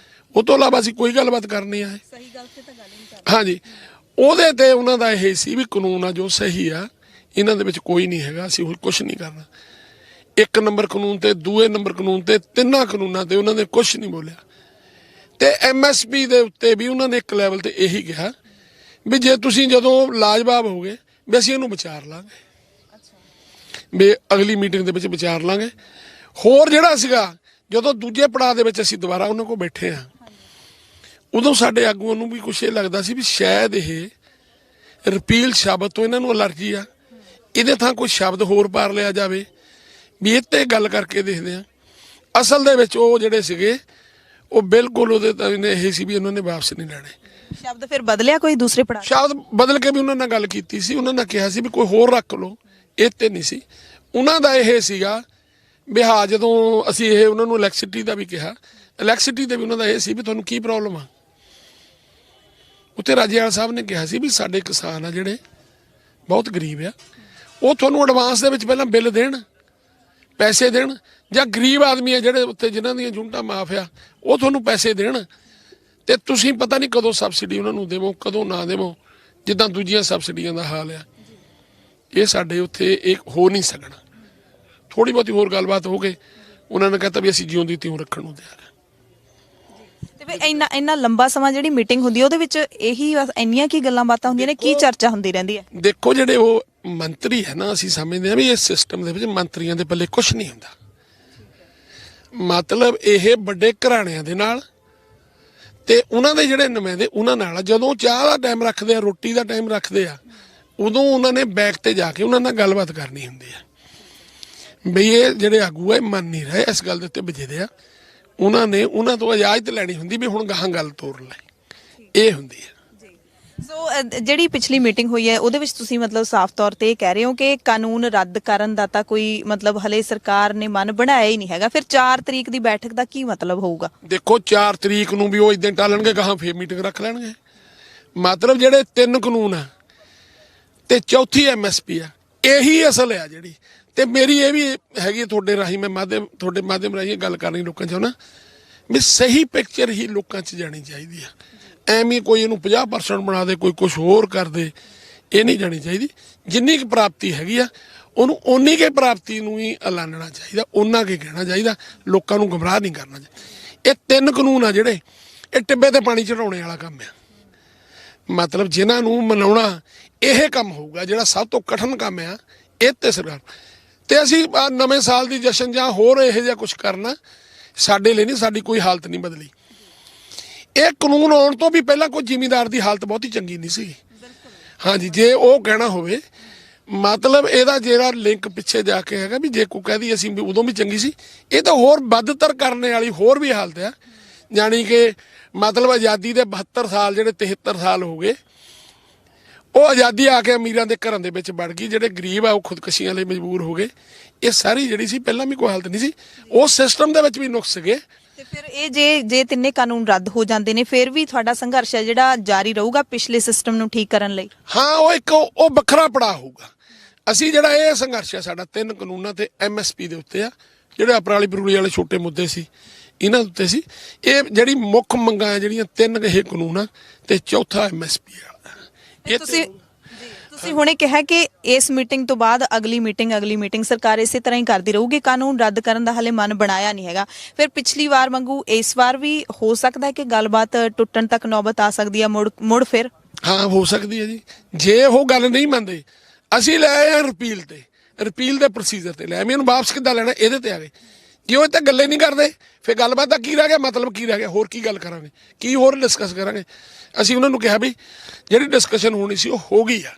ਉਹ ਤੋਂ ਇਲਾਵਾ ਅਸੀਂ ਕੋਈ ਗੱਲਬਾਤ ਕਰਨੀ ਆ। ਸਹੀ ਗੱਲ ਤੇ ਤਾਂ ਗੱਲ ਨਹੀਂ ਕਰ। ਹਾਂਜੀ, ਉਹਦੇ ਤੇ ਉਹਨਾਂ ਦਾ ਇਹ ਸੀ ਵੀ ਕਾਨੂੰਨ ਆ ਜੋ ਸਹੀ ਆ, ਇਹਨਾਂ ਦੇ ਵਿੱਚ ਕੋਈ ਨਹੀਂ ਹੈਗਾ, ਅਸੀਂ ਕੁਝ ਨਹੀਂ ਕਰਨਾ। 1 ਨੰਬਰ ਕਾਨੂੰਨ ਤੇ, 2 ਨੰਬਰ ਕਾਨੂੰਨ ਤੇ, 3 ਕਾਨੂੰਨਾਂ ਤੇ ਉਹਨਾਂ ਨੇ ਕੁਝ ਨਹੀਂ ਬੋਲਿਆ। ਤੇ MSP ਦੇ ਉੱਤੇ ਵੀ ਉਹਨਾਂ ਨੇ ਇੱਕ ਲੈਵਲ ਤੇ ਇਹੀ ਕਿਹਾ ਵੀ ਜੇ ਤੁਸੀਂ ਜਦੋਂ ਲਾਜਵਾਬ ਹੋ ਗਏ ਵੀ ਅਸੀਂ ਇਹਨੂੰ ਵਿਚਾਰ ਲਾਂਗੇ, ਵੀ ਅਗਲੀ ਮੀਟਿੰਗ ਦੇ ਵਿੱਚ ਵਿਚਾਰ ਲਾਂਗੇ। ਹੋਰ ਜਿਹੜਾ ਸੀਗਾ ਜਦੋਂ ਦੂਜੇ ਪੜਾਅ ਦੇ ਵਿੱਚ ਅਸੀਂ ਦੁਬਾਰਾ ਉਹਨਾਂ ਕੋਲ ਬੈਠੇ ਆ, ਉਦੋਂ ਸਾਡੇ ਆਗੂਆਂ ਨੂੰ ਵੀ ਕੁਛ ਇਹ ਲੱਗਦਾ ਸੀ ਵੀ ਸ਼ਾਇਦ ਇਹ ਰਿਪੀਲ ਸ਼ਬਦ ਤੋਂ ਇਹਨਾਂ ਨੂੰ ਅਲਰਜੀ ਆ, ਇਹਦੇ ਥਾਂ ਕੋਈ ਸ਼ਬਦ ਹੋਰ ਪਾਰ ਲਿਆ ਜਾਵੇ, ਵੀ ਇਹ ਤੇ ਗੱਲ ਕਰਕੇ ਦੇਖਦੇ ਆ। ਅਸਲ ਦੇ ਵਿੱਚ ਉਹ ਜਿਹੜੇ ਸੀਗੇ ਉਹ ਬਿਲਕੁਲ ਉਹਦੇ ਤਾਂ ਇਹ ਸੀ ਵੀ ਉਹਨਾਂ ਨੇ ਵਾਪਸ ਨਹੀਂ ਲੈਣੇ। ਸ਼ਬਦ ਫਿਰ ਬਦਲਿਆ ਕੋਈ ਦੂਸਰੇ ਪੜਾਅ? ਸ਼ਬਦ ਬਦਲ ਕੇ ਵੀ ਉਹਨਾਂ ਨਾਲ ਗੱਲ ਕੀਤੀ ਸੀ, ਉਹਨਾਂ ਨੇ ਕਿਹਾ ਸੀ ਵੀ ਕੋਈ ਹੋਰ ਰੱਖ ਲਓ, ਇਹ ਤੇ ਨਹੀਂ ਸੀ ਉਹਨਾਂ ਦਾ। ਇਹ ਸੀਗਾ ਵੀ ਹਾਂ ਜਦੋਂ ਅਸੀਂ ਇਹ ਉਹਨਾਂ ਨੂੰ ਇਲੈਕਟ੍ਰਿਸਿਟੀ ਦਾ ਵੀ ਕਿਹਾ, ਇਲੈਕਟ੍ਰਿਸਿਟੀ ਤੇ ਵੀ ਉਹਨਾਂ ਦਾ ਇਹ ਸੀ ਵੀ ਤੁਹਾਨੂੰ ਕੀ ਪ੍ਰੋਬਲਮ ਆ। ਉੱਥੇ ਰਾਜੇਵਾਲ ਸਾਹਿਬ ਨੇ ਕਿਹਾ ਸੀ ਵੀ ਸਾਡੇ ਕਿਸਾਨ ਆ ਜਿਹੜੇ ਬਹੁਤ ਗਰੀਬ ਆ, ਉਹ ਤੁਹਾਨੂੰ ਐਡਵਾਂਸ ਦੇ ਵਿੱਚ ਪਹਿਲਾਂ ਬਿੱਲ ਦੇਣ, ਪੈਸੇ ਦੇਣ, ਜਾਂ ਗਰੀਬ ਆਦਮੀ ਆ ਜਿਹੜੇ ਉੱਥੇ ਜਿਨ੍ਹਾਂ ਦੀਆਂ ਯੂਨਿਟਾਂ ਮਾਫ ਆ ਉਹ ਤੁਹਾਨੂੰ ਪੈਸੇ ਦੇਣ, ਤੇ ਤੁਸੀਂ ਪਤਾ ਨਹੀਂ ਕਦੋਂ ਸਬਸਿਡੀ ਉਹਨਾਂ ਨੂੰ ਦੇਵੋ ਕਦੋਂ ਨਾ ਦੇਵੋ, ਜਿੱਦਾਂ ਦੂਜੀਆਂ ਸਬਸਿਡੀਆਂ ਦਾ ਹਾਲ ਆ। ਇਹ ਸਾਡੇ ਉੱਥੇ ਇਹ ਹੋ ਨਹੀਂ ਸਕਣਾ। ਥੋੜੀ ਬਹੁਤੀ ਹੋਰ ਗੱਲਬਾਤ ਹੋ ਗਈ, ਉਹਨਾਂ ਨੇ ਕਹਤਾ ਵੀ ਅਸੀਂ ਜਿਉਂਦੀ ਤਿਉਂ ਰੱਖਣ ਨੂੰ ਤਿਆਰ ਹਾਂ। ਤੇ ਫਿਰ ਇੰਨਾ ਲੰਬਾ ਸਮਾਂ ਜਿਹੜੀ ਮੀਟਿੰਗ ਹੁੰਦੀ ਹੈ ਉਹਦੇ ਵਿੱਚ ਇਹੀ ਇੰਨੀਆਂ ਕੀ ਗੱਲਾਂ ਬਾਤਾਂ ਹੁੰਦੀਆਂ ਨੇ, ਕੀ ਚਰਚਾ ਹੁੰਦੀ ਰਹਿੰਦੀ ਹੈ? ਦੇਖੋ ਜਿਹੜੇ ਉਹ ਮੰਤਰੀ ਹੈ ਨਾ, ਅਸੀਂ ਸਮਝਦੇ ਹਾਂ ਵੀ ਇਸ ਸਿਸਟਮ ਦੇ ਵਿੱਚ ਮੰਤਰੀਆਂ ਦੇ ਪੱਲੇ ਕੁਝ ਨਹੀਂ ਹੁੰਦਾ। ਮਤਲਬ ਇਹ ਵੱਡੇ ਘਰਾਣਿਆਂ ਦੇ ਨਾਲ ਤੇ ਉਹਨਾਂ ਦੇ ਜਿਹੜੇ ਨੁਮਾਇੰਦੇ ਉਹਨਾਂ ਨਾਲ ਜਦੋਂ ਚਾਹ ਦਾ ਟਾਈਮ ਰੱਖਦੇ ਆ, ਰੋਟੀ ਦਾ ਟਾਈਮ ਰੱਖਦੇ ਆ, ਉਦੋਂ ਉਹਨਾਂ ਨੇ ਬੈਕ ਤੇ ਜਾ ਕੇ ਉਹਨਾਂ ਨਾਲ ਗੱਲਬਾਤ ਕਰਨੀ ਹੁੰਦੀ ਆ ਬਈ ਇਹ ਜਿਹੜੇ ਆਗੂ ਆ ਮੰਨ ਨਹੀਂ ਰਹੇ, ਇਸ ਗੱਲ ਦੇ ਉੱਤੇ ਵਜਦੇ ਆ। ਉਹਨਾਂ ਨੇ ਉਹਨਾਂ ਤੋਂ ਇਜਾਜ਼ਤ ਲੈਣੀ ਹੁੰਦੀ ਵੀ ਹੁਣ ਗਾਹਾਂ ਗੱਲ ਤੋਰ ਲੈ, ਇਹ ਹੁੰਦੀ ਹੈ। ਸੋ ਜਿਹੜੀ ਪਿਛਲੀ ਮੀਟਿੰਗ ਹੋਈ ਹੈ ਉਹਦੇ ਵਿੱਚ ਤੁਸੀਂ ਮਤਲਬ ਸਾਫ਼ ਤੌਰ ਤੇ ਇਹ ਕਹਿ ਰਹੇ ਹੋ ਕਿ ਕਾਨੂੰਨ ਰੱਦ ਕਰਨ ਦਾ ਤਾਂ ਕੋਈ ਮਤਲਬ ਹਲੇ ਸਰਕਾਰ ਨੇ ਮਨ ਬਣਾਇਆ ਹੀ ਨਹੀਂ ਹੈਗਾ। ਫਿਰ 4 ਤਰੀਕ ਦੀ ਬੈਠਕ ਦਾ ਕੀ ਮਤਲਬ ਹੋਊਗਾ? ਦੇਖੋ 4 ਤਰੀਕ ਨੂੰ ਵੀ ਉਹ ਇਦਾਂ ਟਾਲਣਗੇ, ਗਾਹਾਂ ਫੇਰ ਮੀਟਿੰਗ ਰੱਖ ਲੈਣਗੇ। ਮਤਲਬ ਜਿਹੜੇ 3 ਕਾਨੂੰਨ ਆ ਤੇ ਚੌਥੀ MSP ਆ, ਇਹੀ ਅਸਲ ਆ ਜਿਹੜੀ। ਤੇ ਮੇਰੀ ਇਹ ਵੀ ਹੈਗੀ ਤੁਹਾਡੇ ਰਾਹੀਂ, ਮੈਂ ਤੁਹਾਡੇ ਮਾਧਿਅਮ ਰਾਹੀਂ ਗੱਲ ਕਰਨੀ ਲੋਕਾਂ 'ਚ ਚਾਹੁੰਦਾ ਵੀ ਸਹੀ ਪਿਕਚਰ ਹੀ ਲੋਕਾਂ 'ਚ ਜਾਣੀ ਚਾਹੀਦੀ ਆ। ਐਵੇਂ ਕੋਈ ਇਹਨੂੰ 50% ਬਣਾ ਦੇ, ਕੋਈ ਕੁਛ ਹੋਰ ਕਰ ਦੇ, ਇਹ ਨਹੀਂ ਜਾਣੀ ਚਾਹੀਦੀ। ਜਿੰਨੀ ਕੁ ਪ੍ਰਾਪਤੀ ਹੈਗੀ ਆ ਉਹਨੂੰ ਓਨੀ ਕੁ ਪ੍ਰਾਪਤੀ ਨੂੰ ਹੀ ਐਲਾਨਣਾ ਚਾਹੀਦਾ, ਓਨਾ ਕੁ ਕਹਿਣਾ ਚਾਹੀਦਾ, ਲੋਕਾਂ ਨੂੰ ਗੁੰਮਰਾਹ ਨਹੀਂ ਕਰਨਾ ਚਾਹੀਦਾ। ਇਹ 3 ਕਾਨੂੰਨ ਆ ਜਿਹੜੇ, ਇਹ ਟਿੱਬੇ ਤੇ ਪਾਣੀ ਚੜਾਉਣੇ ਵਾਲਾ ਕੰਮ ਆ। ਮਤਲਬ ਜਿਨ੍ਹਾਂ ਨੂੰ ਮਨਾਉਣਾ ਇਹ ਕੰਮ ਹੋਊਗਾ ਜਿਹੜਾ ਸਭ ਤੋਂ ਕਠਿਨ ਕੰਮ ਆ। ਇਹ ਤੇ ਸਰਕਾਰ ਤੇ ਅਸੀਂ ਨਵੇਂ ਸਾਲ ਦੀ ਜਸ਼ਨ ਜਾਂ ਹੋਰ ਇਹੋ ਜਿਹਾ ਕੁਛ ਕਰਨਾ ਸਾਡੇ ਲਈ ਨਹੀਂ, ਸਾਡੀ ਕੋਈ ਹਾਲਤ ਨਹੀਂ ਬਦਲੀ। ਇਹ ਕਾਨੂੰਨ ਆਉਣ ਤੋਂ ਵੀ ਪਹਿਲਾਂ ਕੋਈ ਜ਼ਿਮੀਂਦਾਰ ਦੀ ਹਾਲਤ ਬਹੁਤੀ ਚੰਗੀ ਨਹੀਂ ਸੀ। ਹਾਂਜੀ, ਜੇ ਉਹ ਕਹਿਣਾ ਹੋਵੇ ਮਤਲਬ ਇਹਦਾ ਜਿਹੜਾ ਲਿੰਕ ਪਿੱਛੇ ਜਾ ਕੇ ਹੈਗਾ ਵੀ ਜੇ ਕੋਈ ਕਹਦੀ ਅਸੀਂ ਵੀ ਉਦੋਂ ਵੀ ਚੰਗੀ ਸੀ, ਇਹ ਤਾਂ ਹੋਰ ਬਦਤਰ ਕਰਨ ਵਾਲੀ ਹੋਰ ਵੀ ਹਾਲਤ ਆ। ਜਾਣੀ ਕਿ ਮਤਲਬ ਆਜ਼ਾਦੀ ਦੇ 72 ਸਾਲ ਜਿਹੜੇ 73 ਸਾਲ ਹੋ ਗਏ, ਉਹ ਆਜ਼ਾਦੀ ਆ ਕੇ ਅਮੀਰਾਂ ਦੇ ਘਰਾਂ ਦੇ ਵਿੱਚ ਵੜ ਗਈ, ਜਿਹੜੇ ਗਰੀਬ ਆ ਉਹ ਖੁਦਕਸ਼ੀਆਂ ਲਈ ਮਜਬੂਰ ਹੋ ਗਏ। ਇਹ ਸਾਰੀ ਜਿਹੜੀ ਸੀ ਪਹਿਲਾਂ ਵੀ ਕੋਈ ਹਾਲਤ ਨਹੀਂ ਸੀ, ਉਸ ਸਿਸਟਮ ਦੇ ਵਿੱਚ ਵੀ ਨੁਕਸ ਸੀਗੇ। ਤੇ ਫਿਰ ਇਹ ਜੇ ਤਿੰਨੇ ਕਾਨੂੰਨ ਰੱਦ ਹੋ ਜਾਂਦੇ ਨੇ ਫਿਰ ਵੀ ਤੁਹਾਡਾ ਸੰਘਰਸ਼ ਹੈ ਜਿਹੜਾ ਜਾਰੀ ਰਹੂਗਾ ਪਿਛਲੇ ਸਿਸਟਮ ਨੂੰ ਠੀਕ ਕਰਨ ਲਈ? ਹਾਂ, ਉਹ ਵੱਖਰਾ ਪੜਾਅ ਹੋਊਗਾ। ਅਸੀਂ ਜਿਹੜਾ ਇਹ ਸੰਘਰਸ਼ ਹੈ ਸਾਡਾ 3 ਕਾਨੂੰਨਾਂ ਤੇ MSP ਦੇ ਉੱਤੇ ਆ, ਜਿਹੜੇ ਪਰਾਲੀ ਪਰੂਲੀ ਵਾਲੇ ਛੋਟੇ ਮੁੱਦੇ ਸੀ ਇਹਨਾਂ ਦੇ ਉੱਤੇ ਸੀ। ਇਹ ਜਿਹੜੀ ਮੁੱਖ ਮੰਗਾਂ ਆ ਜਿਹੜੀਆਂ 3 ਇਹ ਕਾਨੂੰਨ ਆ ਤੇ ਚੌਥਾ MSP ਆ। ਇਹ ਤੁਸੀਂ ਹੁਣੇ ਕਿਹਾ ਕਿ ਇਸ ਮੀਟਿੰਗ ਤੋਂ ਬਾਅਦ ਅਗਲੀ ਮੀਟਿੰਗ ਸਰਕਾਰ ਇਸੇ ਤਰ੍ਹਾਂ ਹੀ ਕਰਦੀ ਰਹੂਗੀ, ਕਾਨੂੰਨ ਰੱਦ ਕਰਨ ਦਾ ਹਲੇ ਮਨ ਬਣਾਇਆ ਨਹੀਂ ਹੈਗਾ। ਫਿਰ ਪਿਛਲੀ ਵਾਰ ਵਾਂਗੂ ਇਸ ਵਾਰ ਵੀ ਹੋ ਸਕਦਾ ਹੈ ਕਿ ਗੱਲਬਾਤ ਟੁੱਟਣ ਤੱਕ ਨੌਬਤ ਆ ਸਕਦੀ ਹੈ ਮੁੜ ਫਿਰ? ਹਾਂ, ਹੋ ਸਕਦੀ ਹੈ ਜੀ। ਜੇ ਉਹ ਗੱਲ ਨਹੀਂ ਮੰਨਦੇ, ਅਸੀਂ ਲੈ ਆਏ ਰਿਪੀਲ ਦੇ ਪ੍ਰੋਸੀਜਰ ਤੇ ਲੈ, ਇਹਨੂੰ ਵਾਪਸ ਕਿੱਦਾਂ ਲੈਣਾ ਇਹਦੇ ਤੇ ਆ ਗਏ। ਜੇ ਉਹ ਤਾਂ ਗੱਲੇ ਨਹੀਂ ਕਰਦੇ ਫਿਰ ਗੱਲਬਾਤ ਦਾ ਕੀ ਰਹਿ ਗਿਆ, ਮਤਲਬ ਕੀ ਰਹਿ ਗਿਆ, ਹੋਰ ਕੀ ਗੱਲ ਕਰਾਂਗੇ, ਕੀ ਹੋਰ ਡਿਸਕਸ ਕਰਾਂਗੇ? ਅਸੀਂ ਉਹਨਾਂ ਨੂੰ ਕਿਹਾ ਵੀ ਜਿਹੜੀ ਡਿਸਕਸ਼ਨ ਹੋਣੀ ਸੀ ਉਹ ਹੋ ਗਈ ਆ।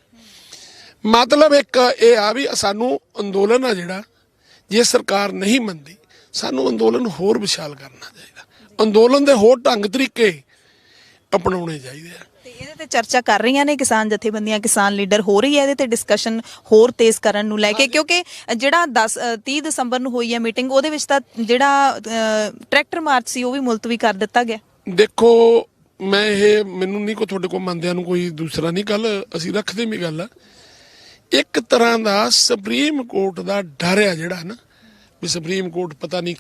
ਮਤਲਬ ਇੱਕ ਇਹ ਆ ਵੀ ਸਾਨੂੰ ਅੰਦੋਲਨ ਆ ਜਿਹੜਾ, ਜੇ ਸਰਕਾਰ ਨਹੀਂ ਮੰਨਦੀ ਸਾਨੂੰ ਅੰਦੋਲਨ ਹੋਰ ਵਿਸ਼ਾਲ ਕਰਨਾ ਚਾਹੀਦਾ, ਅੰਦੋਲਨ ਦੇ ਹੋਰ ਢੰਗ ਤਰੀਕੇ ਅਪਣਾਉਣੇ ਚਾਹੀਦੇ ਆ। ਤੇ ਇਹਦੇ ਤੇ ਚਰਚਾ ਕਰ ਰਹੀਆਂ ਨੇ ਕਿਸਾਨ ਜਥੇਬੰਦੀਆਂ, ਕਿਸਾਨ ਲੀਡਰ ਹੋ ਰਹੀ ਹੈ ਇਹਦੇ ਤੇ ਡਿਸਕਸ਼ਨ ਹੋਰ ਤੇਜ਼ ਕਰਨ ਨੂੰ ਲੈ ਕੇ, ਕਿਉਂਕਿ ਜਿਹੜਾ 30 ਦਸੰਬਰ ਨੂੰ ਹੋਈ ਹੈ ਮੀਟਿੰਗ ਉਹਦੇ ਵਿੱਚ ਤਾਂ ਜਿਹੜਾ ਟਰੈਕਟਰ ਮਾਰਚ ਸੀ ਉਹ ਵੀ ਮੁਲਤਵੀ ਕਰ ਦਿੱਤਾ ਗਿਆ। ਦੇਖੋ ਮੈਨੂੰ ਨਹੀਂ ਕੋਈ ਤੁਹਾਡੇ ਕੋਲ ਮੰਨਦਿਆਂ ਨੂੰ ਕੋਈ ਦੂਸਰਾ ਨਹੀਂ, ਗੱਲ ਅਸੀਂ ਰੱਖਦੇ ਵੀ ਗੱਲ ਆ। ਇੱਕ ਤਰ੍ਹਾਂ ਦਾ ਸੁਪਰੀਮ ਕੋਰਟ ਦਾ ਡਰ ਆ ਜਿਹੜਾ ਨਾ, ਵੀ ਸੁਪਰੀਮ ਕੋਰਟ ਪਤਾ ਨਹੀਂ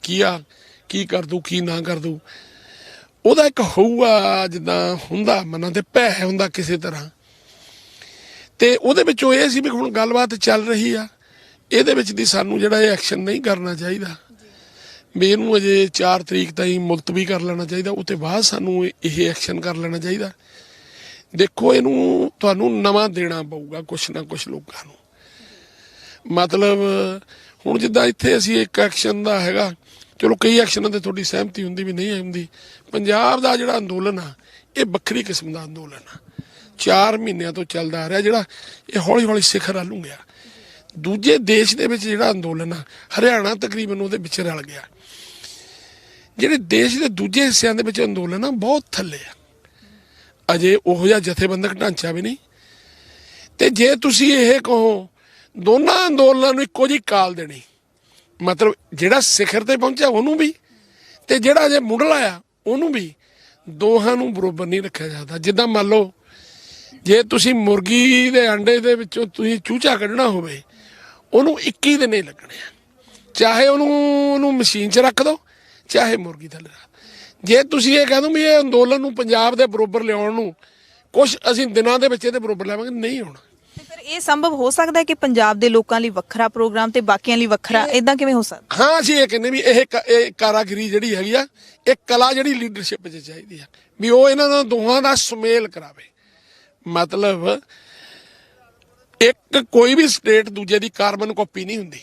ਕੀ ਕਰ ਦੂ ਕੀ ਨਾ ਕਰ ਦੂ, ਉਹਦਾ ਇੱਕ ਹੋਊਗਾ ਜਿੱਦਾਂ ਹੁੰਦਾ ਮਨਾਂ ਤੇ ਭੈ ਹੁੰਦਾ ਕਿਸੇ ਤਰ੍ਹਾਂ। ਤੇ ਉਹਦੇ ਵਿੱਚੋਂ ਇਹ ਸੀ ਵੀ ਹੁਣ ਗੱਲਬਾਤ ਚੱਲ ਰਹੀ ਆ, ਇਹਦੇ ਵਿੱਚ ਦੀ ਸਾਨੂੰ ਜਿਹੜਾ ਇਹ ਐਕਸ਼ਨ ਨਹੀਂ ਕਰਨਾ ਚਾਹੀਦਾ, ਵੀ ਇਹਨੂੰ ਅਜੇ 4 ਤਰੀਕ ਤਾਈਂ ਮੁਲਤਵੀ ਕਰ ਲੈਣਾ ਚਾਹੀਦਾ, ਉਹ ਤੋਂ ਬਾਅਦ ਸਾਨੂੰ ਇਹ ਐਕਸ਼ਨ ਕਰ ਲੈਣਾ ਚਾਹੀਦਾ। ਦੇਖੋ ਇਹਨੂੰ ਤੁਹਾਨੂੰ ਨਵਾਂ ਦੇਣਾ ਪਊਗਾ ਕੁਛ ਨਾ ਕੁਛ ਲੋਕਾਂ ਨੂੰ। ਮਤਲਬ ਹੁਣ ਜਿੱਦਾਂ ਇੱਥੇ ਅਸੀਂ ਇੱਕ ਐਕਸ਼ਨ ਦਾ ਹੈਗਾ, ਚਲੋ ਕਈ ਐਕਸ਼ਨਾਂ ਤੇ ਤੁਹਾਡੀ ਸਹਿਮਤੀ ਹੁੰਦੀ ਵੀ ਨਹੀਂ ਹੁੰਦੀ। ਪੰਜਾਬ ਦਾ ਜਿਹੜਾ ਅੰਦੋਲਨ ਆ ਇਹ ਵੱਖਰੀ ਕਿਸਮ ਦਾ ਅੰਦੋਲਨ ਆ, 4 ਮਹੀਨਿਆਂ ਤੋਂ ਚੱਲਦਾ ਆ ਰਿਹਾ, ਜਿਹੜਾ ਇਹ ਹੌਲੀ ਹੌਲੀ ਸਿਖਰ ਵੱਲ ਨੂੰ ਗਿਆ। ਦੂਜੇ ਦੇਸ਼ ਦੇ ਵਿੱਚ ਜਿਹੜਾ ਅੰਦੋਲਨ ਆ, ਹਰਿਆਣਾ ਤਕਰੀਬਨ ਉਹਦੇ ਵਿੱਚ ਰਲ ਗਿਆ। ਜਿਹੜੇ ਦੇਸ਼ ਦੇ ਦੂਜੇ ਹਿੱਸਿਆਂ ਦੇ ਵਿੱਚ ਅੰਦੋਲਨ ਆ ਬਹੁਤ ਥੱਲੇ ਆ, ਅਜੇ ਉਹੋ ਜਿਹਾ ਜਥੇਬੰਦਕ ਢਾਂਚਾ ਵੀ ਨਹੀਂ। ਤੇ ਜੇ ਤੁਸੀਂ ਇਹ ਕਹੋ ਦੋਨਾਂ ਅੰਦੋਲਨਾਂ ਨੂੰ ਇੱਕੋ ਜਿਹੀ ਕਾਲ ਦੇਣੀ, ਮਤਲਬ ਜਿਹੜਾ ਸਿਖਰ ਤੇ ਪਹੁੰਚਿਆ ਉਹਨੂੰ ਵੀ ਤੇ ਜਿਹੜਾ ਜੇ ਮੁੱਢਲਾ ਆ ਉਹਨੂੰ ਵੀ, ਦੋਹਾਂ ਨੂੰ ਬਰੋਬਰ ਨਹੀਂ ਰੱਖਿਆ ਜਾਂਦਾ। ਜਿੱਦਾਂ ਮੰਨ ਲਓ ਜੇ ਤੁਸੀਂ ਮੁਰਗੀ ਦੇ ਅੰਡੇ ਦੇ ਵਿੱਚੋਂ ਤੁਸੀਂ ਚੂਚਾ ਕੱਢਣਾ ਹੋਵੇ, ਉਹਨੂੰ 21 ਦਿਨ ਹੀ ਲੱਗਣੇ ਆ, ਚਾਹੇ ਉਹਨੂੰ ਮਸ਼ੀਨ 'ਚ ਰੱਖ ਦਿਓ ਚਾਹੇ ਮੁਰਗੀ ਥੱਲੇ ਰੱਖ। ਜੇ ਤੁਸੀਂ ਇਹ ਕਹਿ ਦੋ ਵੀ ਇਹ ਅੰਦੋਲਨ ਨੂੰ ਪੰਜਾਬ ਦੇ ਬਰੋਬਰ ਲਿਆਉਣ ਨੂੰ ਕੁਛ ਅਸੀਂ ਦਿਨਾਂ ਦੇ ਵਿੱਚ ਇਹਦੇ ਬਰੋਬਰ ਲਿਆਵਾਂਗੇ, ਨਹੀਂ ਹੋਣਾ। ਫਿਰ ਇਹ ਸੰਭਵ ਹੋ ਸਕਦਾ ਹੈ ਕਿ ਪੰਜਾਬ ਦੇ ਲੋਕਾਂ ਲਈ ਵੱਖਰਾ ਪ੍ਰੋਗਰਾਮ ਤੇ ਬਾਕੀਆਂ ਲਈ ਵੱਖਰਾ, ਇਦਾਂ ਕਿਵੇਂ ਹੋ ਸਕਦਾ? ਹਾਂ, ਅਸੀਂ ਇਹ ਕਹਿੰਦੇ ਵੀ ਇਹ ਕਾਰਾਗਰੀ ਜਿਹੜੀ ਹੈਗੀ ਆ, ਇਹ ਕਲਾ ਜਿਹੜੀ ਲੀਡਰਸ਼ਿਪ 'ਚ ਚਾਹੀਦੀ ਆ, ਵੀ ਉਹ ਇਹਨਾਂ ਦਾ ਦੋਹਾਂ ਦਾ ਸੁਮੇਲ ਕਰਾਵੇ। ਮਤਲਬ ਇੱਕ ਕੋਈ ਵੀ ਸਟੇਟ ਦੂਜੇ ਦੀ ਕਾਰਬਨ ਕਾਪੀ ਨਹੀਂ ਹੁੰਦੀ,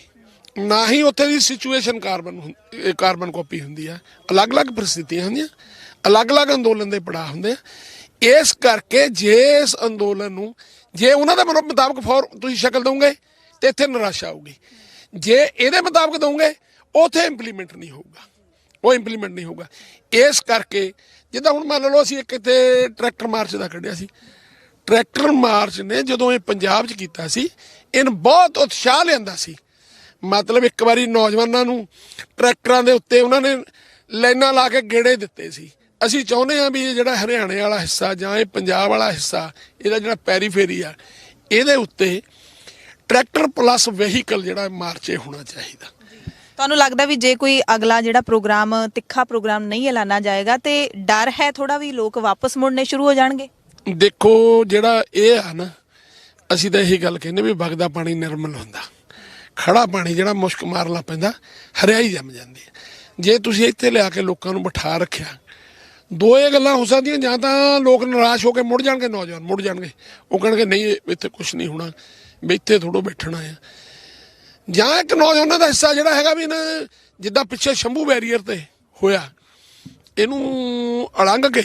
ਨਾ ਹੀ ਉੱਥੇ ਦੀ ਸਿਚੁਏਸ਼ਨ ਕਾਰਬਨ ਕਾਪੀ ਹੁੰਦੀ ਆ। ਅਲੱਗ-ਅਲੱਗ ਪਰਿਸਥਿਤੀਆਂ ਹੁੰਦੀਆਂ, ਅਲੱਗ-ਅਲੱਗ ਅੰਦੋਲਨ ਦੇ ਪੜਾਅ ਹੁੰਦੇ ਆ। ਇਸ ਕਰਕੇ ਜੇ ਇਸ ਅੰਦੋਲਨ ਨੂੰ ਜੇ ਉਹਨਾਂ ਦੇ ਮੁਤਾਬਕ ਤੁਸੀਂ ਸ਼ਕਲ ਦੋਗੇ ਤੇ ਇੱਥੇ ਨਿਰਾਸ਼ਾ ਆਊਗੀ, ਜੇ ਇਹਦੇ ਮੁਤਾਬਕ ਦੋਗੇ ਉੱਥੇ ਇੰਪਲੀਮੈਂਟ ਨਹੀਂ ਹੋਊਗਾ। ਇਸ ਕਰਕੇ ਜਿੱਦਾਂ ਹੁਣ ਮੰਨ ਲਓ ਅਸੀਂ ਇੱਕ ਇੱਥੇ ਟਰੈਕਟਰ ਮਾਰਚ ਦਾ ਕੱਢਿਆ ਸੀ, ਟਰੈਕਟਰ ਮਾਰਚ ਨੇ ਜਦੋਂ ਇਹ ਪੰਜਾਬ 'ਚ ਕੀਤਾ ਸੀ, ਇਹਨ ਬਹੁਤ ਉਤਸ਼ਾਹ ਲਿਆਂਦਾ ਸੀ। ਮਤਲਬ ਇੱਕ ਵਾਰੀ ਨੌਜਵਾਨਾਂ ਨੂੰ ਟਰੈਕਟਰਾਂ ਦੇ ਉੱਤੇ ਉਹਨਾਂ ਨੇ ਲਾਈਨਾਂ ਲਾ ਕੇ ਗੇੜੇ ਦਿੱਤੇ ਸੀ। ਅਸੀਂ ਚਾਹੁੰਦੇ ਹਾਂ ਵੀ ਇਹ ਜਿਹੜਾ ਹਰਿਆਣੇ ਵਾਲਾ ਹਿੱਸਾ ਜਾਂ ਇਹ ਪੰਜਾਬ ਵਾਲਾ ਹਿੱਸਾ, ਇਹਦਾ ਜਿਹੜਾ ਪੈਰੀਫੇਰੀ ਆ, ਇਹਦੇ ਉੱਤੇ ਟਰੈਕਟਰ ਪਲੱਸ ਵਹੀਕਲ ਜਿਹੜਾ ਮਾਰਚ ਹੋਣਾ ਚਾਹੀਦਾ। ਤੁਹਾਨੂੰ ਲੱਗਦਾ ਵੀ ਜੇ ਕੋਈ ਅਗਲਾ ਜਿਹੜਾ ਪ੍ਰੋਗਰਾਮ ਤਿੱਖਾ ਪ੍ਰੋਗਰਾਮ ਨਹੀਂ ਐਲਾਨਾ ਜਾਏਗਾ ਤੇ ਡਰ ਹੈ ਥੋੜਾ ਵੀ ਲੋਕ ਵਾਪਸ ਮੁੜਨੇ ਸ਼ੁਰੂ ਹੋ ਜਾਣਗੇ? ਦੇਖੋ ਜਿਹੜਾ ਇਹ ਆ ਨਾ, ਅਸੀਂ ਤਾਂ ਇਹੀ ਗੱਲ ਕਹਿੰਦੇ ਵੀ ਵਗਦਾ ਪਾਣੀ ਨਿਰਮਲ ਹੁੰਦਾ, ਖੜਾ ਪਾਣੀ ਜਿਹੜਾ ਮੁਸ਼ਕ ਮਾਰ ਲਾ ਪੈਂਦਾ ਹਰਿਆਈ ਜੰਮ ਜਾਂਦੀ ਹੈ। ਜੇ ਤੁਸੀਂ ਇੱਥੇ ਲਿਆ ਕੇ ਲੋਕਾਂ ਨੂੰ ਬਿਠਾ ਰੱਖਿਆ, ਦੋ ਇਹ ਗੱਲਾਂ ਹੋ ਸਕਦੀਆਂ, ਜਾਂ ਤਾਂ ਲੋਕ ਨਿਰਾਸ਼ ਹੋ ਕੇ ਮੁੜ ਜਾਣਗੇ, ਨੌਜਵਾਨ ਮੁੜ ਜਾਣਗੇ, ਉਹ ਕਹਿਣਗੇ ਨਹੀਂ ਇੱਥੇ ਕੁਛ ਨਹੀਂ ਹੋਣਾ, ਵੀ ਇੱਥੇ ਥੋੜ੍ਹਾ ਬੈਠਣਾ ਆ। ਜਾਂ ਇੱਕ ਨੌਜਵਾਨਾਂ ਦਾ ਹਿੱਸਾ ਜਿਹੜਾ ਹੈਗਾ ਵੀ ਨਾ, ਜਿੱਦਾਂ ਪਿੱਛੇ ਸ਼ੰਭੂ ਬੈਰੀਅਰ ਤੇ ਹੋਇਆ, ਇਹਨੂੰ ਅਲੰਘ ਕੇ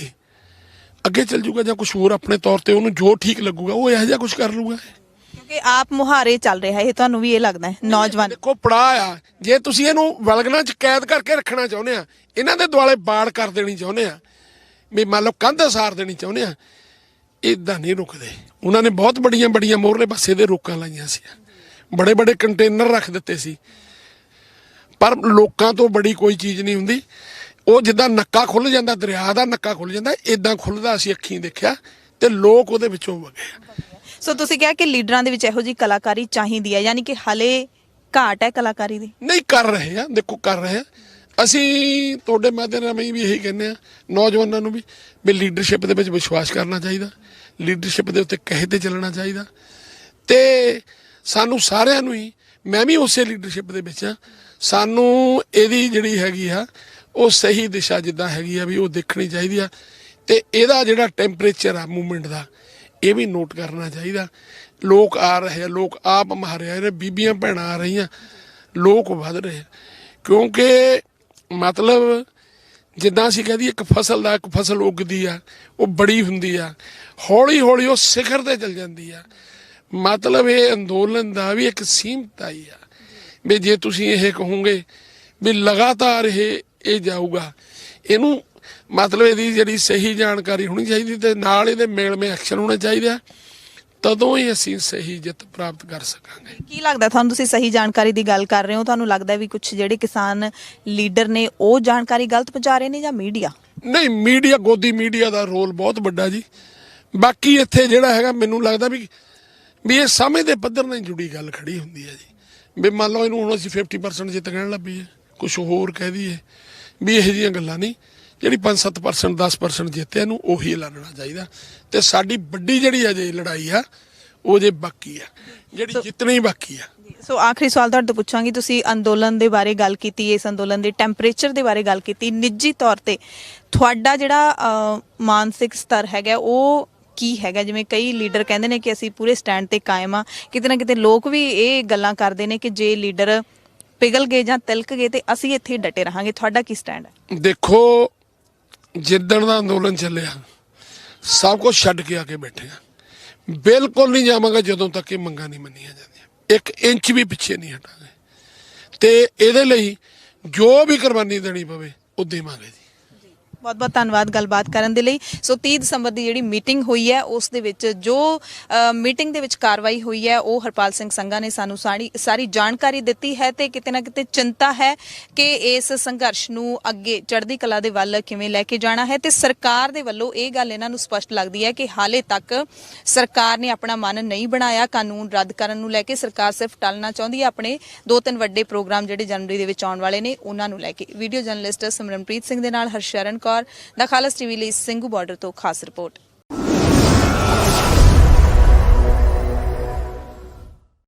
ਅੱਗੇ ਚੱਲ ਜੂਗਾ, ਜਾਂ ਕੁਛ ਹੋਰ ਆਪਣੇ ਤੌਰ ਤੇ ਉਹਨੂੰ ਜੋ ਠੀਕ ਲੱਗੂਗਾ ਉਹ ਇਹੋ ਜਿਹਾ ਕੁਛ ਕਰ ਲੂਗਾ। ਕਿਉਂਕਿ ਆਪ ਮੁਹਾਰੇ ਚੱਲ ਰਿਹਾ ਇਹ, ਤੁਹਾਨੂੰ ਵੀ ਇਹ ਲੱਗਦਾ ਹੈ? ਨੌਜਵਾਨ ਦੇਖੋ ਪੜਾਅ ਆ, ਜੇ ਤੁਸੀਂ ਇਹਨੂੰ ਵਲਗਣਾ 'ਚ ਕੈਦ ਕਰਕੇ ਰੱਖਣਾ ਚਾਹੁੰਦੇ ਆ, ਇਹਨਾਂ ਦੇ ਦੁਆਲੇ ਬਾੜ ਕਰ ਦੇਣੀ ਚਾਹੁੰਦੇ ਆ, ਵੀ ਮੰਨ ਲਓ ਕੰਧ ਸਾਰ ਦੇਣੀ ਚਾਹੁੰਦੇ ਆ, ਇਦਾਂ ਨਹੀਂ ਰੁਕਦੇ। ਉਹਨਾਂ ਨੇ ਬਹੁਤ ਬੜੀਆਂ ਮੋਹਰਲੇ ਪਾਸੇ ਦੇ ਰੋਕਾਂ ਲਾਈਆਂ ਸੀ, ਬੜੇ ਕੰਟੇਨਰ ਰੱਖ ਦਿੱਤੇ ਸੀ, ਪਰ ਲੋਕਾਂ ਤੋਂ ਬੜੀ ਕੋਈ ਚੀਜ਼ ਨਹੀਂ ਹੁੰਦੀ। ਉਹ ਜਿੱਦਾਂ ਨੱਕਾ ਖੁੱਲ ਜਾਂਦਾ, ਦਰਿਆ ਦਾ ਨੱਕਾ ਖੁੱਲ ਜਾਂਦਾ, ਇਦਾਂ ਖੁੱਲਦਾ ਅਸੀਂ ਅੱਖੀਂ ਦੇਖਿਆ, ਤੇ ਲੋਕ ਉਹਦੇ ਵਿੱਚੋਂ ਵਗੇ। ਸੋ ਤੁਸੀਂ ਕਿਹਾ ਕਿ ਲੀਡਰਾਂ ਦੇ ਵਿੱਚ ਇਹੋ ਜਿਹੀ ਕਲਾਕਾਰੀ ਚਾਹੀਦੀ ਹੈ, ਯਾਨੀ ਕਿ ਹਾਲੇ ਘਾਟ ਹੈ ਕਲਾਕਾਰੀ ਦੀ? ਨਹੀਂ, ਕਰ ਰਹੇ ਆ, ਦੇਖੋ ਕਰ ਰਹੇ ਆ। ਅਸੀਂ ਤੁਹਾਡੇ ਮਾਧਿਅਮ ਰਾਹੀਂ ਵੀ ਇਹੀ ਕਹਿੰਦੇ ਆ ਨੌਜਵਾਨਾਂ ਨੂੰ ਵੀ ਲੀਡਰਸ਼ਿਪ ਦੇ ਵਿੱਚ ਵਿਸ਼ਵਾਸ ਕਰਨਾ ਚਾਹੀਦਾ, ਲੀਡਰਸ਼ਿਪ ਦੇ ਉੱਤੇ ਕਹੇ ਤੇ ਚੱਲਣਾ ਚਾਹੀਦਾ। ਤੇ ਸਾਨੂੰ ਸਾਰਿਆਂ ਨੂੰ ਹੀ, ਮੈਂ ਵੀ ਉਸੇ ਲੀਡਰਸ਼ਿਪ ਦੇ ਵਿੱਚ ਆ, ਸਾਨੂੰ ਇਹਦੀ ਜਿਹੜੀ ਹੈਗੀ ਆ ਉਹ ਸਹੀ ਦਿਸ਼ਾ ਜਿੱਦਾਂ ਹੈਗੀ ਆ ਵੀ ਉਹ ਦੇਖਣੀ ਚਾਹੀਦੀ ਆ। ਤੇ ਇਹਦਾ ਜਿਹੜਾ ਟੈਂਪਰੇਚਰ ਆ ਮੂਵਮੈਂਟ ਦਾ, ਇਹ ਵੀ ਨੋਟ ਕਰਨਾ ਚਾਹੀਦਾ। ਲੋਕ ਆ ਰਹੇ ਆ, ਲੋਕ ਆਪ ਮਾਰੇ ਆ ਰਹੇ, ਬੀਬੀਆਂ ਭੈਣਾਂ ਆ ਰਹੀਆਂ, ਲੋਕ ਵੱਧ ਰਹੇ ਆ। ਕਿਉਂਕਿ ਮਤਲਬ ਜਿੱਦਾਂ ਅਸੀਂ ਕਹਦੇ ਇੱਕ ਫਸਲ ਉੱਗਦੀ ਆ, ਉਹ ਬੜੀ ਹੁੰਦੀ ਆ, ਹੌਲੀ ਉਹ ਸਿਖਰ ਤੇ ਚਲ ਜਾਂਦੀ ਆ। ਮਤਲਬ ਇਹ ਅੰਦੋਲਨ ਦਾ ਵੀ ਇੱਕ ਸੀਮਤ ਆਈ ਆ ਵੀ ਜੇ ਤੁਸੀਂ ਇਹ ਕਹੋਗੇ ਵੀ ਲਗਾਤਾਰ ਇਹ ਜਾਊਗਾ, ਇਹਨੂੰ ਮਤਲਬ ਇਹਦੀ ਜਿਹੜੀ ਸਹੀ ਜਾਣਕਾਰੀ ਹੋਣੀ ਚਾਹੀਦੀ ਤੇ ਨਾਲ ਇਹਦੇ ਮੇਲਮੇ ਐਕਸ਼ਨ ਹੋਣੇ ਚਾਹੀਦੇ ਆ, ਤਦੋਂ ਹੀ ਅਸੀਂ ਸਹੀ ਜਿੱਤ ਪ੍ਰਾਪਤ ਕਰ ਸਕਾਂਗੇ। ਕੀ ਲੱਗਦਾ ਤੁਹਾਨੂੰ? ਤੁਸੀਂ ਸਹੀ ਜਾਣਕਾਰੀ ਦੀ ਗੱਲ ਕਰ ਰਹੇ ਹੋ, ਤੁਹਾਨੂੰ ਲੱਗਦਾ ਵੀ ਕੁਝ ਜਿਹੜੇ ਕਿਸਾਨ ਲੀਡਰ ਨੇ ਉਹ ਜਾਣਕਾਰੀ ਗਲਤ ਪਹੁੰਚਾ ਰਹੇ ਨੇ, ਜਾਂ ਮੀਡੀਆ? ਨਹੀਂ, ਮੀਡੀਆ, ਗੋਦੀ ਮੀਡੀਆ ਦਾ ਰੋਲ ਬਹੁਤ ਵੱਡਾ ਜੀ। ਬਾਕੀ ਇੱਥੇ ਜਿਹੜਾ ਹੈਗਾ ਮੈਨੂੰ ਲੱਗਦਾ ਵੀ ਇਹ ਸਮੇਂ ਦੇ ਪੱਧਰ ਨਾਲ ਜੁੜੀ ਗੱਲ ਖੜੀ ਹੁੰਦੀ ਹੈ ਜੀ। ਵੀ ਮੰਨ ਲਓ ਇਹਨੂੰ ਹੁਣ ਅਸੀਂ 50% ਜਿੱਤ ਕਹਿਣ ਲੱਗ ਪਈਏ, ਕੁਛ ਹੋਰ ਕਹਿ ਦਈਏ, ਵੀ ਇਹੋ ਜਿਹੀਆਂ ਗੱਲਾਂ ਨਹੀਂ। ਜਿਹੜੀ 5-7% 10% ਜਿੱਤੇ ਇਹਨੂੰ ਉਹੀ ਐਲਾਨਣਾ ਚਾਹੀਦਾ। ਤੇ ਸਾਡੀ ਵੱਡੀ ਜਿਹੜੀ ਅਜੇ ਲੜਾਈ ਆ ਉਹ ਜੇ ਬਾਕੀ ਆ, ਜਿਹੜੀ ਜਿੱਤਣੀ ਬਾਕੀ ਆ। ਸੋ ਆਖਰੀ ਸਵਾਲ ਤੁਹਾਡੇ ਤੋਂ ਪੁੱਛਾਂਗੀ, ਤੁਸੀਂ ਅੰਦੋਲਨ ਦੇ ਬਾਰੇ ਗੱਲ ਕੀਤੀ, ਇਸ ਅੰਦੋਲਨ ਦੇ ਟੈਂਪਰੇਚਰ ਦੇ ਬਾਰੇ ਗੱਲ ਕੀਤੀ, ਨਿੱਜੀ ਤੌਰ ਤੇ ਤੁਹਾਡਾ ਜਿਹੜਾ ਮਾਨਸਿਕ ਸਤਰ ਹੈਗਾ ਉਹ ਕੀ ਹੈਗਾ? ਜਿਵੇਂ ਕਈ ਲੀਡਰ ਕਹਿੰਦੇ ਨੇ ਕਿ ਅਸੀਂ ਪੂਰੇ ਸਟੈਂਡ ਤੇ ਕਾਇਮ ਆ, ਕਿਤੇ ਨਾ ਕਿਤੇ ਲੋਕ ਵੀ ਇਹ ਗੱਲਾਂ ਕਰਦੇ ਨੇ ਕਿ ਜੇ ਲੀਡਰ ਪਿਘਲ ਗਏ ਜਾਂ ਤਿਲਕ ਗਏ ਤੇ ਅਸੀਂ ਇੱਥੇ ਡਟੇ ਰਹਾਂਗੇ। ਤੁਹਾਡਾ ਕੀ ਸਟੈਂਡ ਹੈ? ਦੇਖੋ, ਜਿੱਦਣ ਦਾ ਅੰਦੋਲਨ ਚੱਲਿਆ ਸਭ ਕੁਝ ਛੱਡ ਕੇ ਆ ਕੇ ਬੈਠੇ ਆ। ਬਿਲਕੁਲ ਨਹੀਂ ਜਾਵਾਂਗਾ ਜਦੋਂ ਤੱਕ ਇਹ ਮੰਗਾਂ ਨਹੀਂ ਮੰਨੀਆਂ ਜਾਂਦੀਆਂ, 1 ਇੰਚ ਵੀ ਪਿੱਛੇ ਨਹੀਂ ਹਟਾਂਗੇ। ਤੇ ਇਹਦੇ ਲਈ ਜੋ ਵੀ ਕੁਰਬਾਨੀ ਦੇਣੀ ਪਵੇ ਉਹ ਦੇਵਾਂਗੇ ਜੀ। ਬਹੁਤ ਬਹੁਤ ਧੰਨਵਾਦ ਗੱਲਬਾਤ ਕਰਨ ਦੇ ਲਈ। ਸੋ 30 ਦਸੰਬਰ ਦੀ ਜਿਹੜੀ ਮੀਟਿੰਗ ਹੋਈ ਹੈ ਉਸ ਦੇ ਵਿੱਚ ਜੋ ਮੀਟਿੰਗ ਦੇ ਵਿੱਚ ਕਾਰਵਾਈ ਹੋਈ ਹੈ ਉਹ ਹਰਪਾਲ ਸਿੰਘ ਸੰਘਾ ਨੇ ਸਾਨੂੰ ਸਾਰੀ ਜਾਣਕਾਰੀ ਦਿੱਤੀ ਹੈ। ਤੇ ਕਿਤੇ ਨਾ ਕਿਤੇ ਚਿੰਤਾ ਹੈ ਕਿ ਇਸ ਸੰਘਰਸ਼ ਨੂੰ ਅੱਗੇ ਚੜ੍ਹਦੀ ਕਲਾ ਦੇ ਵੱਲ ਕਿਵੇਂ ਲੈ ਕੇ ਜਾਣਾ ਹੈ। ਤੇ ਸਰਕਾਰ ਦੇ ਵੱਲੋਂ ਇਹ ਗੱਲ ਇਹਨਾਂ ਨੂੰ ਸਪਸ਼ਟ ਲੱਗਦੀ ਹੈ ਕਿ ਹਾਲੇ ਤੱਕ ਸਰਕਾਰ ਨੇ ਆਪਣਾ ਮਨ ਨਹੀਂ ਬਣਾਇਆ ਕਾਨੂੰਨ ਰੱਦ ਕਰਨ ਨੂੰ ਲੈ ਕੇ। ਸਰਕਾਰ ਸਿਰਫ ਟਲਣਾ ਚਾਹੁੰਦੀ ਹੈ ਆਪਣੇ 2-3 ਵੱਡੇ ਪ੍ਰੋਗਰਾਮ ਜਿਹੜੇ ਜਨਵਰੀ ਦੇ ਵਿੱਚ ਆਉਣ ਵਾਲੇ ਨੇ ਉਹਨਾਂ ਨੂੰ ਲੈ ਕੇ। ਵੀਡੀਓ ਜਰਨਲਿਸਟ ਸਿਮਰਨਪ੍ਰੀਤ ਸਿੰਘ ਦੇ ਨਾਲ ਹਰਸ਼ਰਨ ਕੌਰ, ਦਾ ਖਾਲਸ ਟੀਵੀ ਲਈ ਸਿੰਘੂ ਬਾਰਡਰ ਤੋਂ ਖਾਸ ਰਿਪੋਰਟ।